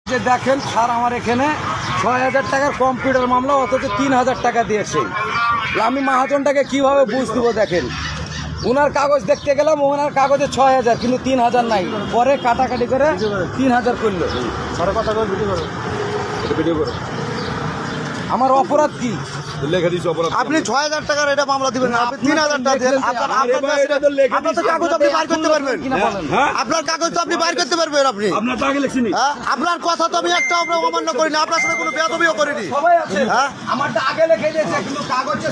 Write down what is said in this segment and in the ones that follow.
যে দেখেন স্যার আমার এখানে ৬,০০০ টাকার কম্পিউটার মামলা অথচ ৩,০০০ টাকা দিয়েছে। আমি মহাজনটাকে কিভাবে বুঝ দিব? দেখেন ওনার কাগজ দেখতে গেলাম, ওনার কাগজে ৬,০০০ কিন্তু ৩,০০০ নাই। পরে কাটাকাটি করে ৩,০০০ করলো। আমার অপরাধ কি? আপনি ৬,০০০ টাকার এটা মামলা দিবেন না, আপনি ৩,০০০ টাকা দেন। আপনার তো কাগজ আপনি বাইর করতে পারবেন, আপনার কাগজ তো আপনি বাইর করতে পারবেন। আপনি আপনার কথা তো আমি একটা অমান্য করিনি, আপনার সাথে কোনো বেয়াদবিও করিনি। সবাই আছে, আমারটা আগে লিখে দিয়েছে কিন্তু কাগজে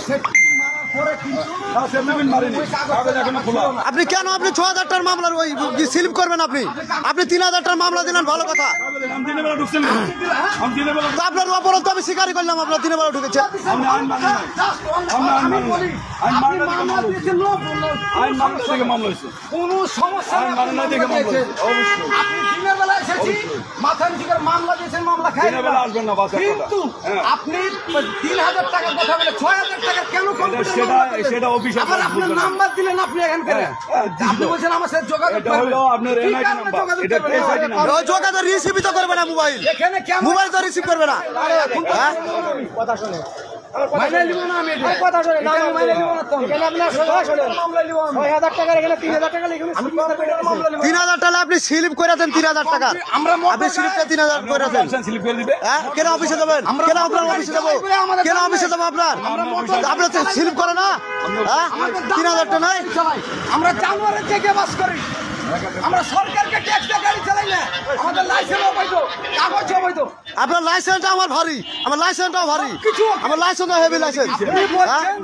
আপনি কেন আপনি ৬,০০০ টাকার মামলার ওই স্লিপ করবেন? আপনি ৩,০০০ টাকার মামলা দিলেন, ভালো কথা। আপনার অপরাধ তো আমি স্বীকারই করলাম, আপনার দিনের বেলা ঢুকেছে। কোনো সমস্যা মাথা নিচে মামলা দিয়েছেন, মামলা খাই কিন্তু আপনি ৩,০০০ টাকার কথা বলে ৬,০০০ টাকা কেন আপনার নাম্বার দিলেন? আপনি এখানকার আপনি বলছেন আমার সাথে যোগাযোগ যোগাযোগ রিসিভ তো করবে না, মোবাইল মোবাইল তো রিসিভ করবে না। কথা শুনে মাইনে নিব না, আমি কথা শুনে না, মাইনে নিব না। তো এখানে আপনার মামলা নিব ৬,০০০ টাকার, এখানে ৩,০০০ টাকা লিখুন। আমি মামলা নিব ৩,০০০ টাকা আপনি স্লিপ করে দেন, ৩,০০০ টাকা আপনি স্লিপটা 3,০০০ করে দেন। কেন অফিসে যাবেন? কেন আপনার অফিসে যাবো? কেন অফিসে যাবো? আপনার তো স্লিপ করে না, ৩,০০০ টাকা নাই। আমরা জানুয়ারির থেকে বাস করি, আমরা সরকারকে ট্যাক্স দিয়ে গাড়ি চালাই না, আমাদের লাইসেন্স অবৈধ, কাগজ অবৈধ। আপনার লাইসেন্সটা আমার ভারী, আমার লাইসেন্সটাও ভারী, আমার লাইসেন্সটা হেভি লাইসেন্স।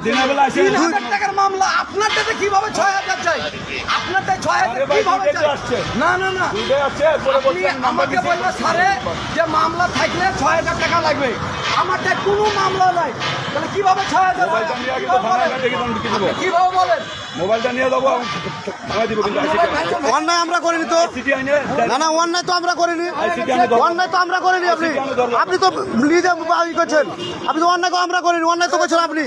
৩,০০০ টাকার মামলা আপনারটাতে কিভাবে ৬,০০০ চাই? আপনারটাই ৬,০০০ কিভাবে চাই? না না না, আপনি আমাকে বললেন স্যারে যে মামলা থাকলে ৬,০০০ টাকা লাগবে, আমারটা কোনো মামলা নাই, তাহলে কিভাবে ৬,০০০? কিভাবে বলেন? মোবাইলটা নিয়ে যাবো, অন্যায় আমরা করিনি তো। না না, অন্যায় তো আমরা করিনি, অন্যায় তো আমরা করিনি। আপনি তো নিজে করছেন, আপনি তো অন্যায় আমরা করিনি, অন্যায় তো করছেন আপনি।